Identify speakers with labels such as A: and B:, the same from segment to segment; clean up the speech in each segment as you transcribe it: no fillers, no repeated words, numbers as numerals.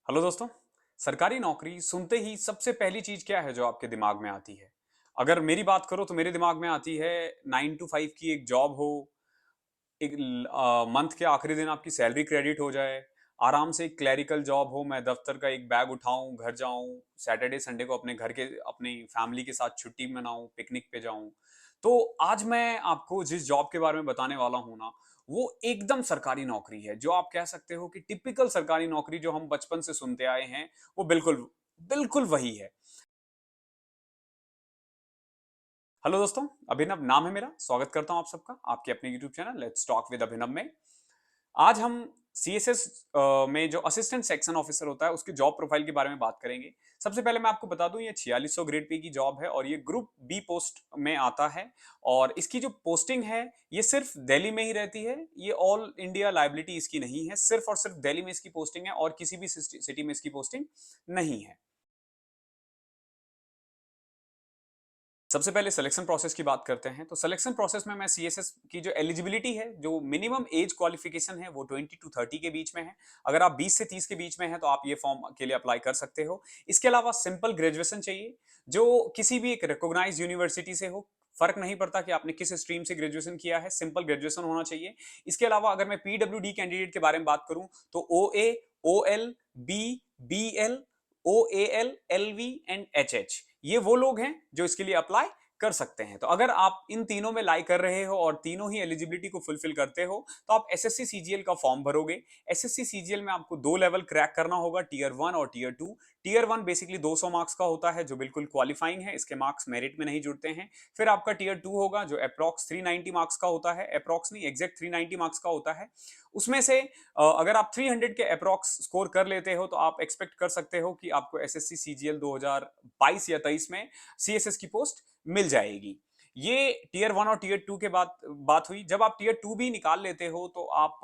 A: Hello दोस्तों। सरकारी नौकरी सुनते ही सबसे पहली चीज क्या है जो आपके दिमाग में आती है? अगर मेरी बात करो तो मेरे दिमाग में आती है 9 to 5 की एक जॉब हो, एक मंथ के आखिरी दिन आपकी सैलरी क्रेडिट हो जाए, आराम से एक क्लरिकल जॉब हो, मैं दफ्तर का एक बैग उठाऊं, घर जाऊं, सैटरडे संडे को अपने घर के अपनी फैमिली के साथ छुट्टी मनाऊं, पिकनिक पे जाऊं। तो आज मैं आपको जिस जॉब के बारे में बताने वाला हूं ना, वो एकदम सरकारी नौकरी है, जो आप कह सकते हो कि टिपिकल सरकारी नौकरी जो हम बचपन से सुनते आए हैं, वो बिल्कुल बिल्कुल वही है। हेलो दोस्तों, अभिनव नाम है मेरा। स्वागत करता हूं आप सबका आपके अपने YouTube channel let's talk with Abhinav में। आज हम सीएसएस में जो असिस्टेंट सेक्शन ऑफिसर होता है उसके जॉब प्रोफाइल के बारे में बात करेंगे। सबसे पहले मैं आपको बता दूं, ये 4600 ग्रेड पे की जॉब है और ये ग्रुप बी पोस्ट में आता है। और इसकी जो पोस्टिंग है, ये सिर्फ दिल्ली में ही रहती है। ये ऑल इंडिया लाइबिलिटी इसकी नहीं है, सिर्फ और सिर्फ दिल्ली में इसकी पोस्टिंग है और किसी भी सिटी में इसकी पोस्टिंग नहीं है। सबसे पहले सिलेक्शन प्रोसेस की बात करते हैं। तो सिलेक्शन प्रोसेस में मैं सीएसएस की जो एलिजिबिलिटी है, जो मिनिमम एज क्वालिफिकेशन है, वो 20 to 30 के बीच में है। अगर आप 20 से 30 के बीच में हैं तो आप ये फॉर्म के लिए अप्लाई कर सकते हो। इसके अलावा सिंपल ग्रेजुएशन चाहिए, जो किसी भी एक रिकॉग्नाइज्ड यूनिवर्सिटी से हो। फर्क नहीं पड़ता कि आपने किस स्ट्रीम से ग्रेजुएशन किया है, सिंपल ग्रेजुएशन होना चाहिए। इसके अलावा अगर मैं पीडब्ल्यूडी कैंडिडेट के बारे में बात करूं तो O A, O L, B, B L, O A L, L V and H H, ये वो लोग हैं जो इसके लिए अप्लाई कर सकते हैं। तो अगर आप इन तीनों में लाई कर रहे हो और तीनों ही एलिजिबिलिटी को फुलफिल करते हो तो आप एसएससी सीजीएल का फॉर्म भरोगे। एसएससी सीजीएल में आपको दो लेवल क्रैक करना होगा, टीयर 1 और टीयर 2। टीयर 1 बेसिकली 200 मार्क्स का होता है, जो बिल्कुल क्वालिफाइंग है, इसके मार्क्स मेरिट में नहीं जुड़ते हैं। फिर आपका टीयर 2 होगा जो अप्रॉक्स 390 मार्क्स का होता है, अप्रॉक्स नहीं, एग्जैक्ट 390 मार्क्स का होता है। उसमें से अगर आप 300 के अप्रॉक्स स्कोर कर लेते हो तो आप एक्सपेक्ट कर सकते हो कि आपको एसएससी सीजीएल 2022 या 23 में सीएसएस की पोस्ट मिल जाएगी। ये टीयर 1 और टीयर 2 के बाद बात हुई। जब आप टीयर 2 भी निकाल लेते हो तो आप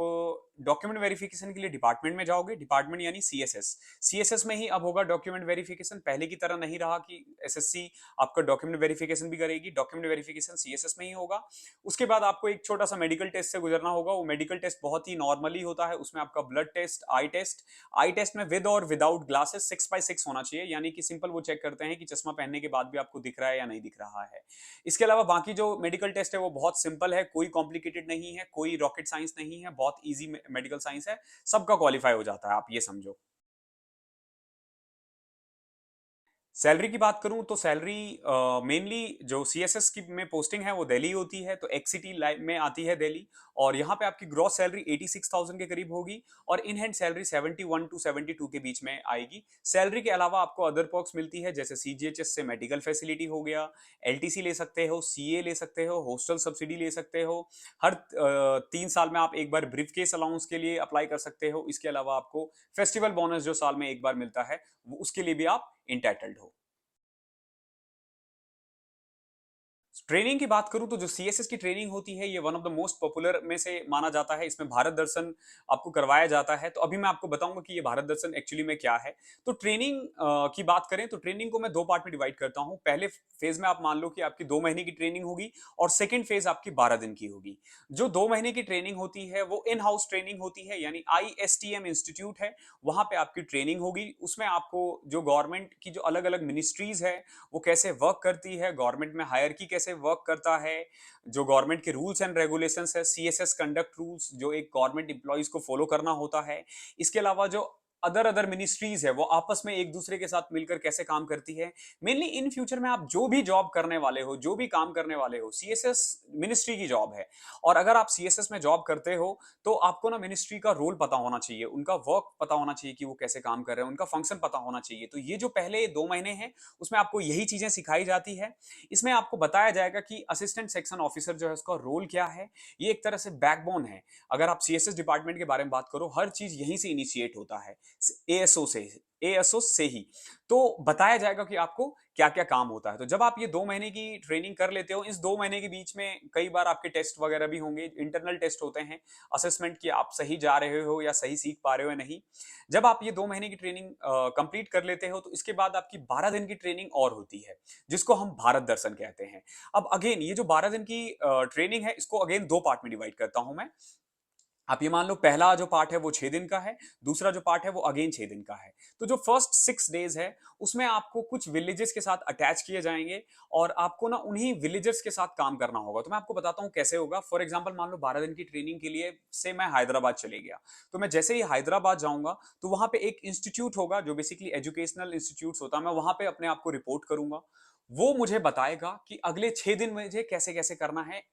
A: डॉक्यूमेंट वेरिफिकेशन के लिए डिपार्टमेंट में जाओगे। डिपार्टमेंट यानी सीएसएस। सीएसएस में ही अब होगा डॉक्यूमेंट वेरिफिकेशन, पहले की तरह नहीं रहा कि एसएससी आपका डॉक्यूमेंट वेरिफिकेशन भी करेगी। डॉक्यूमेंट वेरिफिकेशन सीएसएस में ही होगा। उसके बाद आपको एक छोटा सा मेडिकल टेस्ट से गुजरना होगा। वो मेडिकल टेस्ट बहुत ही नॉर्मली होता है। उसमें आपका ब्लड टेस्ट, आई टेस्ट में विद और विदाउट ग्लासेस 6x6 होना चाहिए, यानी कि सिंपल वो चेक करते हैं कि चश्मा पहनने के बाद भी आपको दिख रहा है या नहीं दिख रहा है। इसके अलावा बाकी जो मेडिकल टेस्ट है वो बहुत सिंपल है, कोई कॉम्प्लिकेटेड नहीं है, कोई रॉकेट साइंस नहीं है, बहुत इजी मेडिकल साइंस है। सबका क्वालिफाई हो जाता है, आप ये समझो। सैलरी की बात करूं तो सैलरी मेनली जो सीएसएस की में पोस्टिंग है वो दिल्ली होती है, तो एक्सिटी में आती है दिल्ली। और यहाँ पे आपकी ग्रॉस सैलरी 86,000 के करीब होगी और इन हैंड सैलरी 71 to 72 के बीच में आएगी। सैलरी के अलावा आपको अदर पर्क्स मिलती है, जैसे सीजीएचएस से मेडिकल फैसिलिटी हो गया, एलटीसी ले सकते हो, सीए ले सकते हो, हॉस्टल सब्सिडी ले सकते हो। हर 3 साल में आप एक बार ब्रीफ केस अलाउंस के लिए अप्लाई कर सकते हो। इसके अलावा आपको फेस्टिवल बोनस जो साल में एक बार मिलता है, उसके लिए भी आप इंटाइटल्ड हो। ट्रेनिंग की बात करूं तो जो सीएसएस की ट्रेनिंग होती है, ये one of the most popular में से माना जाता है। इसमें भारत दर्शन आपको करवाया जाता है। तो अभी मैं आपको बताऊंगा कि ये भारत दर्शन एक्चुअली में क्या है। तो ट्रेनिंग की बात करें तो ट्रेनिंग को मैं दो पार्ट में डिवाइड करता हूं। पहले फेज में आप मान लो कि आपकी 2 महीने की ट्रेनिंग होगी और सेकेंड फेज आपकी 12 दिन की होगी। जो 2 महीने की ट्रेनिंग होती है वो इन हाउस ट्रेनिंग होती है, यानी आईएसटीएम इंस्टीट्यूट है, वहां पे आपकी ट्रेनिंग होगी। उसमें आपको जो गवर्नमेंट की जो अलग अलग मिनिस्ट्रीज है वो कैसे वर्क करती है, गवर्नमेंट में हायरकी कैसे वर्क करता है, जो गवर्नमेंट के रूल्स एंड रेगुलेशंस है, सीएसएस कंडक्ट रूल्स जो एक गवर्नमेंट इंप्लॉइज को फॉलो करना होता है। इसके अलावा जो अदर अदर मिनिस्ट्रीज है वो आपस में एक दूसरे के साथ मिलकर कैसे काम करती है। मेनली इन फ्यूचर में आप जो भी जॉब करने वाले हो, जो भी काम करने वाले हो, सीएसएस मिनिस्ट्री की जॉब है। और अगर आप सीएसएस में जॉब करते हो तो आपको ना मिनिस्ट्री का रोल पता होना चाहिए, उनका वर्क पता होना चाहिए कि वो कैसे काम कर रहे हैं, उनका फंक्शन पता होना चाहिए। तो ये जो पहले 2 महीने हैं उसमें आपको यही चीजें सिखाई जाती है। इसमें आपको बताया जाएगा कि असिस्टेंट सेक्शन ऑफिसर जो है उसका रोल क्या है। ये एक तरह से बैकबोन है। अगर आप सीएसएस डिपार्टमेंट के बारे में बात करो, हर चीज यहीं से इनिशिएट होता है, एएसओ से ही। तो बताया जाएगा कि आपको क्या क्या काम होता है। तो जब आप ये 2 महीने की ट्रेनिंग कर लेते हो, इस 2 महीने के बीच में कई बार आपके टेस्ट वगैरह भी होंगे, इंटरनल टेस्ट होते हैं असेसमेंट की, आप सही जा रहे हो या सही सीख पा रहे हो या नहीं। जब आप ये 2 महीने की ट्रेनिंग कंप्लीट कर लेते हो तो इसके बाद आपकी 12 दिन की ट्रेनिंग और होती है, जिसको हम भारत दर्शन कहते हैं। अब अगेन ये जो 12 दिन की ट्रेनिंग है, इसको अगेन दो पार्ट में डिवाइड करता हूं मैं। आप ये मान लो पहला जो पार्ट है वो 6 दिन का है, दूसरा जो पार्ट है वो अगेन 6 दिन का है। तो जो फर्स्ट 6 डेज है उसमें आपको कुछ विलेजेस के साथ अटैच किए जाएंगे और आपको ना उन्हीं विलेजर्स के साथ काम करना होगा। तो मैं आपको बताता हूँ कैसे होगा। फॉर एग्जाम्पल मान लो 12 दिन की ट्रेनिंग के लिए से मैं हैदराबाद चले गया, तो मैं जैसे ही हैदराबाद जाऊंगा तो वहां पे एक इंस्टीट्यूट होगा जो बेसिकली एजुकेशनल इंस्टीट्यूट होता है। मैं वहां पे अपने आप को रिपोर्ट करूंगा, वो मुझे बताएगा कि अगले 6 दिन मुझे कैसे कैसे करना है,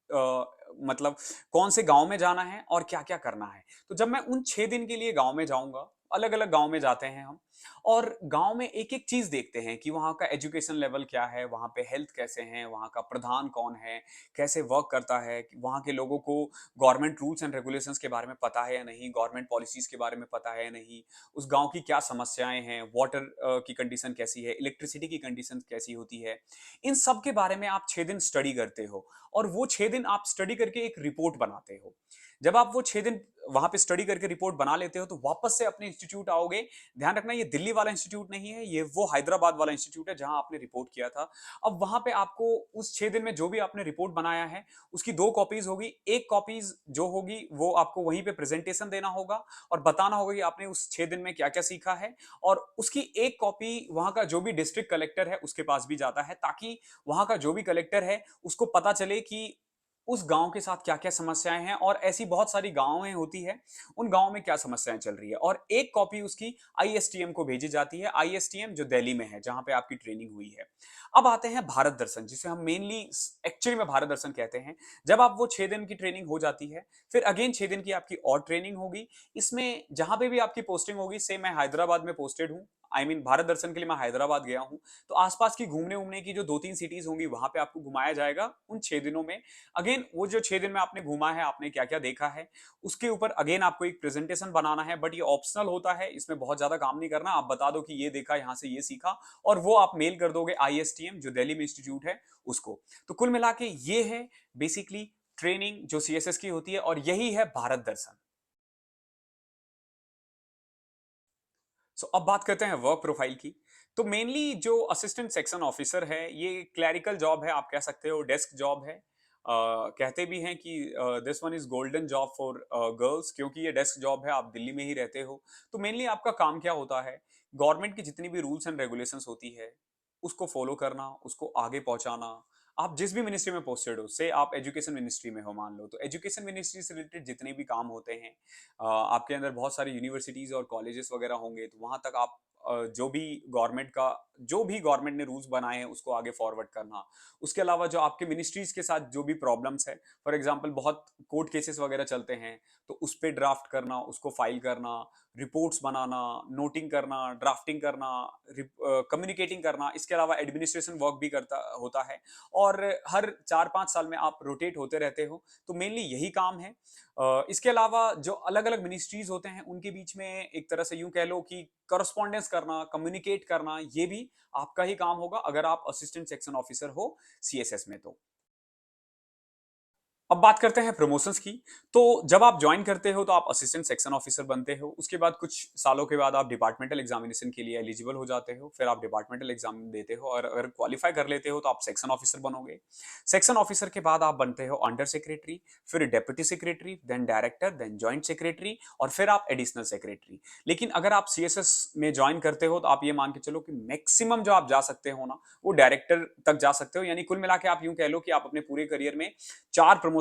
A: मतलब कौन से गांव में जाना है और क्या क्या करना है। तो जब मैं उन 6 दिन के लिए गांव में जाऊंगा, अलग अलग गांव में जाते हैं हम, और गांव में एक एक चीज देखते हैं कि वहां का एजुकेशन लेवल क्या है, वहां पे हेल्थ कैसे हैं, वहां का प्रधान कौन है, कैसे वर्क करता है, वहां के लोगों को गवर्नमेंट रूल्स एंड रेगुलेशंस के बारे में पता है या नहीं, गवर्नमेंट पॉलिसीज के बारे में पता है या नहीं, उस गांव की क्या समस्याएं हैं, वाटर की कंडीशन कैसी है, इलेक्ट्रिसिटी की कंडीशन कैसी होती है। इन सब के बारे में आप 6 दिन स्टडी करते हो और वो 6 दिन आप स्टडी करके एक रिपोर्ट बनाते हो। जब आप वो 6 दिन वहां पे स्टडी करके रिपोर्ट बना लेते हो तो वापस से अपने इंस्टीट्यूट आओगे। ध्यान रखना ये दिल्ली वाला इंस्टीट्यूट नहीं है, ये वो हैदराबाद वाला इंस्टीट्यूट है जहां आपने रिपोर्ट किया था। अब वहां पे आपको उस 6 दिन में जो भी आपने रिपोर्ट बनाया है उसकी 2 कॉपीज होगी। एक कॉपीज जो होगी वो आपको वहीं पे प्रेजेंटेशन देना होगा और बताना होगा कि आपने उस 6 दिन में क्या क्या सीखा है। और उसकी एक कॉपी वहां का जो भी डिस्ट्रिक्ट कलेक्टर है उसके पास भी जाता है, ताकि वहां का जो भी कलेक्टर है उसको पता चले कि उस गांव के साथ क्या क्या समस्याएं हैं, और ऐसी बहुत सारी गांवें होती है, उन गांव में क्या समस्याएं चल रही है। और एक कॉपी उसकी आईएसटीएम को भेजी जाती है, आईएसटीएम जो दिल्ली में है जहां पे आपकी ट्रेनिंग हुई है। अब आते हैं भारत दर्शन, जिसे हम मेनली एक्चुअली में भारत दर्शन कहते हैं। जब आप वो 6 दिन की ट्रेनिंग हो जाती है, फिर अगेन 6 दिन की आपकी और ट्रेनिंग होगी। इसमें जहां पे भी आपकी पोस्टिंग होगी, से मैं हैदराबाद में पोस्टेड हूँ, आई मीन भारत दर्शन के लिए मैं हैदराबाद गया हूं, तो आसपास की घूमने उमने की जो 2-3 सिटीज होंगी वहां पे आपको घुमाया जाएगा उन 6 दिनों में। अगेन वो जो 6 दिन में आपने घूमा है, आपने क्या क्या देखा है, उसके ऊपर अगेन आपको एक प्रेजेंटेशन बनाना है। बट ये ऑप्शनल होता है, इसमें बहुत ज्यादा काम नहीं करना, आप बता दो कि ये देखा, यहाँ से ये सीखा, और वो आप मेल कर दोगे आईएसटीएम जो दिल्ली में इंस्टीट्यूट है उसको। तो कुल मिला के ये है बेसिकली ट्रेनिंग जो सीएसएस की होती है, और यही है भारत दर्शन। अब बात करते हैं वर्क प्रोफाइल की। तो मेनली जो असिस्टेंट सेक्शन ऑफिसर है ये क्लैरिकल जॉब है, आप कह सकते हो डेस्क जॉब है। कहते भी हैं कि this one is golden job for girls, क्योंकि ये डेस्क जॉब है, आप दिल्ली में ही रहते हो। तो मेनली आपका काम क्या होता है, गवर्नमेंट की जितनी भी रूल्स एंड रेगुलेशंस होती है उसको फॉलो करना, उसको आगे पहुंचाना। आप जिस भी मिनिस्ट्री में पोस्टेड हो, से आप एजुकेशन मिनिस्ट्री में हो मान लो, तो एजुकेशन मिनिस्ट्री से रिलेटेड जितने भी काम होते हैं, आपके अंदर बहुत सारी यूनिवर्सिटीज और कॉलेजेस वगैरह होंगे, तो वहां तक आप जो भी गवर्नमेंट का, जो भी गवर्नमेंट ने रूल्स बनाए हैं उसको आगे फॉरवर्ड करना। उसके अलावा जो आपके मिनिस्ट्रीज के साथ जो भी प्रॉब्लम्स है, फॉर एग्जांपल बहुत कोर्ट केसेस वगैरह चलते हैं, तो उस पे ड्राफ्ट करना, उसको फाइल करना, रिपोर्ट्स बनाना, नोटिंग करना, ड्राफ्टिंग करना, कम्युनिकेटिंग करना। इसके अलावा एडमिनिस्ट्रेशन वर्क भी करता होता है, और हर 4-5 साल में आप रोटेट होते रहते हो। तो मेनली यही काम है। इसके अलावा जो अलग अलग मिनिस्ट्रीज होते हैं उनके बीच में एक तरह से यूं कह लो कि करस्पॉन्डेंस करना, कम्युनिकेट करना, ये भी आपका ही काम होगा अगर आप असिस्टेंट सेक्शन ऑफिसर हो सीएसएस में। तो अब बात करते हैं प्रमोशंस की। तो जब आप ज्वाइन करते हो तो आप असिस्टेंट सेक्शन ऑफिसर बनते हो, उसके बाद कुछ सालों के बाद आप डिपार्टमेंटल एग्जामिनेशन के लिए एलिजिबल हो जाते हो, फिर आप डिपार्टमेंटल एग्जाम देते हो और अगर क्वालिफाई कर लेते हो तो आप सेक्शन ऑफिसर बनोगे। सेक्शन ऑफिसर के बाद आप बनते हो अंडर सेक्रेटरी, फिर deputy secretary, then director, then joint secretary, और फिर आप एडिशनल सेक्रेटरी। लेकिन अगर आप सीएसएस में ज्वाइन करते हो तो आप ये मान के चलो कि मैक्सिमम जो आप जा सकते हो ना वो डायरेक्टर तक जा सकते हो। यानी कुल मिला के आप यूं कह लो कि आप अपने पूरे करियर में 4 प्रमोशन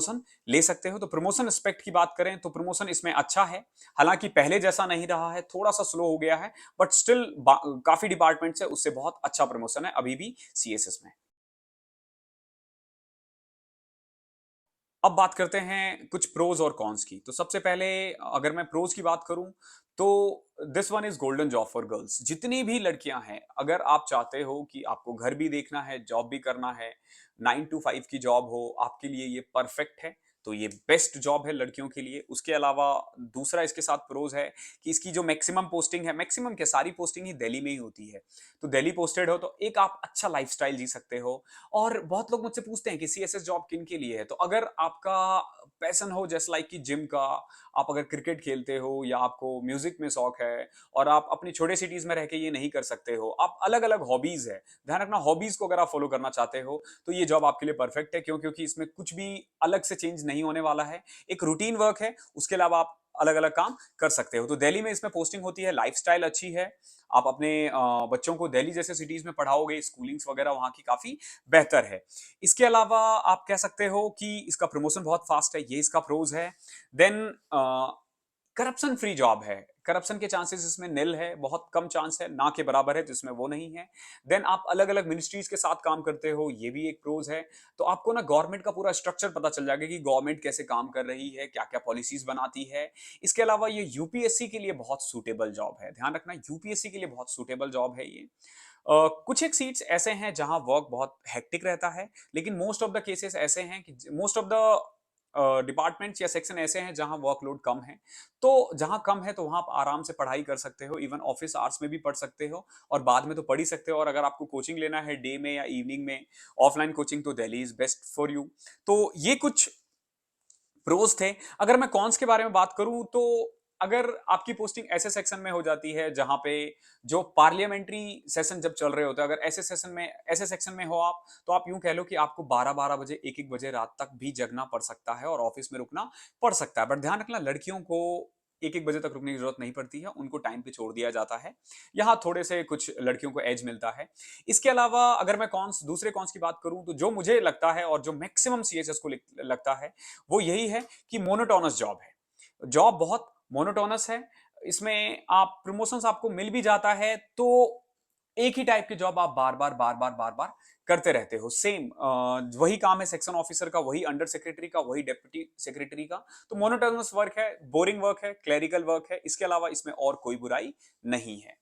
A: ले सकते हो। तो प्रमोशन एस्पेक्ट की बात करें तो प्रमोशन इसमें अच्छा है, हालांकि पहले जैसा नहीं रहा है, थोड़ा सा स्लो हो गया है, बट स्टिल काफी डिपार्टमेंट से उससे बहुत अच्छा प्रमोशन है अभी भी सीएसएस में। अब बात करते हैं कुछ प्रोज और कॉन्स की। तो सबसे पहले अगर मैं प्रोज की बात करूं तो this one is golden job for girls. जितनी भी लड़कियां हैं, अगर आप चाहते हो कि आपको घर भी देखना है, जॉब भी करना है, 9 to 5 की जॉब हो, आपके लिए ये परफेक्ट है। तो ये बेस्ट जॉब है लड़कियों के लिए। उसके अलावा दूसरा इसके साथ प्रोज है कि इसकी जो मैक्सिमम पोस्टिंग है, मैक्सिमम क्या सारी पोस्टिंग ही दिल्ली में ही होती है। तो दिल्ली पोस्टेड हो तो एक आप अच्छा लाइफस्टाइल जी सकते हो। और बहुत लोग मुझसे पूछते हैं कि सीएसएस जॉब किन के लिए है। तो अगर आपका पैशन हो जैसे लाइक कि जिम का, आप अगर क्रिकेट खेलते हो या आपको म्यूजिक में शौक है और आप अपनी छोटे सिटीज में रह के ये नहीं कर सकते हो, आप अलग अलग हॉबीज है, ध्यान रखना हॉबीज को अगर आप फॉलो करना चाहते हो तो ये जॉब आपके लिए परफेक्ट है। क्यों? क्योंकि इसमें कुछ भी अलग से चेंज नहीं होने वाला है, एक रूटीन वर्क है, उसके अलावा आप अलग अलग काम कर सकते हो। तो दिल्ली में इसमें पोस्टिंग होती है, लाइफस्टाइल अच्छी है, आप अपने बच्चों को दिल्ली जैसे सिटीज में पढ़ाओगे, स्कूलिंग्स वगैरह वहां की काफी बेहतर है। इसके अलावा आप कह सकते हो कि इसका प्रमोशन बहुत फास्ट है, ये इसका प्रोज है। देन करप्शन फ्री जॉब है, करप्शन के चांसेस इसमें निल है, बहुत कम चांस है, ना के बराबर है तो इसमें वो नहीं है। देन आप अलग अलग मिनिस्ट्रीज के साथ काम करते हो, ये भी एक प्रोज है। तो आपको ना गवर्नमेंट का पूरा स्ट्रक्चर पता चल जाएगा कि गवर्नमेंट कैसे काम कर रही है, क्या क्या पॉलिसीज बनाती है। इसके अलावा ये यूपीएससी के लिए बहुत सूटेबल जॉब है, ध्यान रखना यूपीएससी के लिए बहुत सूटेबल जॉब है ये। कुछ एक सीट्स ऐसे हैं जहां वर्क बहुत हेक्टिक रहता है, लेकिन मोस्ट ऑफ द केसेस ऐसे हैं कि मोस्ट ऑफ द डिपार्टमेंट्स या सेक्शन ऐसे हैं जहां वर्कलोड कम है। तो जहां कम है तो वहां आप आराम से पढ़ाई कर सकते हो, इवन ऑफिस आवर्स में भी पढ़ सकते हो और बाद में तो पढ़ ही सकते हो। और अगर आपको कोचिंग लेना है डे में या इवनिंग में, ऑफलाइन कोचिंग, तो Delhi is best for you. तो ये कुछ प्रोज थे। अगर मैं कॉन्स के बारे में बात करूं तो अगर आपकी पोस्टिंग ऐसे सेक्शन में हो जाती है जहां पे जो पार्लियामेंट्री सेशन जब चल रहे होते हैं, अगर ऐसे सेशन में, ऐसे सेक्शन में हो आप, तो आप यूं कह लो कि आपको 12-12 बजे, 1-1 बजे रात तक भी जगना पड़ सकता है और ऑफिस में रुकना पड़ सकता है। बट ध्यान रखना, लड़कियों को 1-1 बजे तक रुकने की जरूरत नहीं पड़ती है, उनको टाइम पे छोड़ दिया जाता है। यहाँ थोड़े से कुछ लड़कियों को एज मिलता है। इसके अलावा अगर मैं कॉन्स, दूसरे कॉन्स की बात करूं, तो जो मुझे लगता है और जो मैक्सिमम सीएचएस को लगता है वो यही है कि मोनोटोनस जॉब है, जॉब बहुत मोनोटोनस है। इसमें आप प्रमोशंस आपको मिल भी जाता है तो एक ही टाइप की जॉब आप बार बार करते रहते हो, सेम वही काम है सेक्शन ऑफिसर का, वही अंडर सेक्रेटरी का, वही डेप्यूटी सेक्रेटरी का। तो मोनोटोनस वर्क है, बोरिंग वर्क है, क्लरिकल वर्क है, इसके अलावा इसमें और कोई बुराई नहीं है।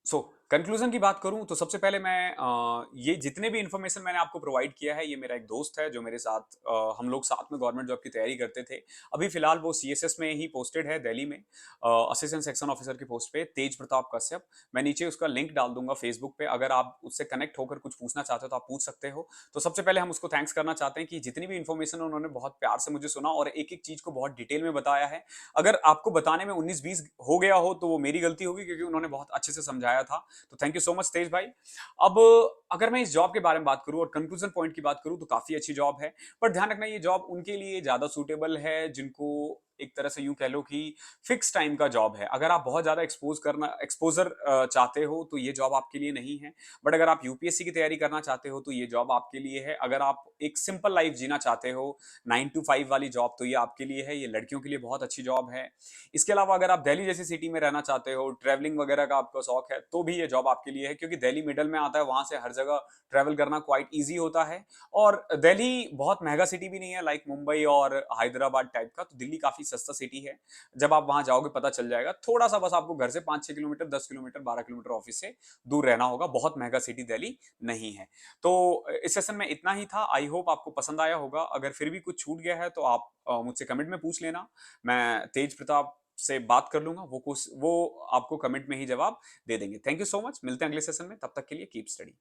A: सो कंक्लूजन की बात करूं तो सबसे पहले मैं ये जितने भी इंफॉर्मेशन मैंने आपको प्रोवाइड किया है, ये मेरा एक दोस्त है जो मेरे साथ, हम लोग साथ में गवर्नमेंट जॉब की तैयारी करते थे। अभी फिलहाल वो सीएसएस में ही पोस्टेड है दिल्ली में, असिस्टेंट सेक्शन ऑफिसर की पोस्ट पे, तेज प्रताप कश्यप। मैं नीचे उसका लिंक डाल दूंगा फेसबुक पे, अगर आप उससे कनेक्ट होकर कुछ पूछना चाहते हो तो आप पूछ सकते हो। तो सबसे पहले हम उसको थैंक्स करना चाहते हैं कि जितनी भी इंफॉर्मेशन उन्होंने बहुत प्यार से मुझे सुना और एक एक चीज को बहुत डिटेल में बताया है। अगर आपको बताने में 19-20 हो गया हो तो वो मेरी गलती होगी, क्योंकि उन्होंने बहुत अच्छे से समझाया था। तो थैंक यू सो मच तेज भाई। अब अगर मैं इस जॉब के बारे में बात करूं और कंक्लूजन पॉइंट की बात करूं तो काफी अच्छी जॉब है। पर ध्यान रखना, ये जॉब उनके लिए ज्यादा सूटेबल है जिनको एक तरह से यूं कह लो कि फिक्स टाइम का जॉब है। अगर आप बहुत ज्यादा एक्सपोजर चाहते हो तो ये जॉब आपके लिए नहीं है। बट अगर आप यूपीएससी की तैयारी करना चाहते हो तो ये जॉब आपके लिए है। अगर आप एक सिंपल लाइफ जीना चाहते हो, 9 to 5 वाली जॉब, तो ये आपके लिए है, ये लड़कियों के लिए बहुत अच्छी जॉब है। इसके अलावा अगर आप दिल्ली जैसी सिटी में रहना चाहते हो, ट्रैवलिंग वगैरह का आपको शौक है, तो भी ये जॉब आपके लिए है, क्योंकि दिल्ली मिडल में आता है, वहां से हर जगह ट्रैवल करना क्वाइट ईजी होता है। और दिल्ली बहुत महंगा सिटी भी नहीं है लाइक मुंबई और हैदराबाद टाइप का, तो दिल्ली काफी सस्ता सिटी है। जब आप वहां जाओगे पता चल जाएगा। थोड़ा सा बस आपको घर से 5-6 किलोमीटर, 10 किलोमीटर, 12 किलोमीटर ऑफिस से दूर रहना होगा, बहुत महंगा सिटी दिल्ली नहीं है। तो इस सेशन में इतना ही था, आई होप आपको पसंद आया होगा। अगर फिर भी कुछ छूट गया है तो आप मुझसे कमेंट में पूछ लेना, मैं तेज प्रताप से बात कर लूंगा, वो आपको कमेंट में ही जवाब दे देंगे। थैंक यू सो मच, मिलते हैं अगले सेशन में, तब तक के लिए कीप स्टडी।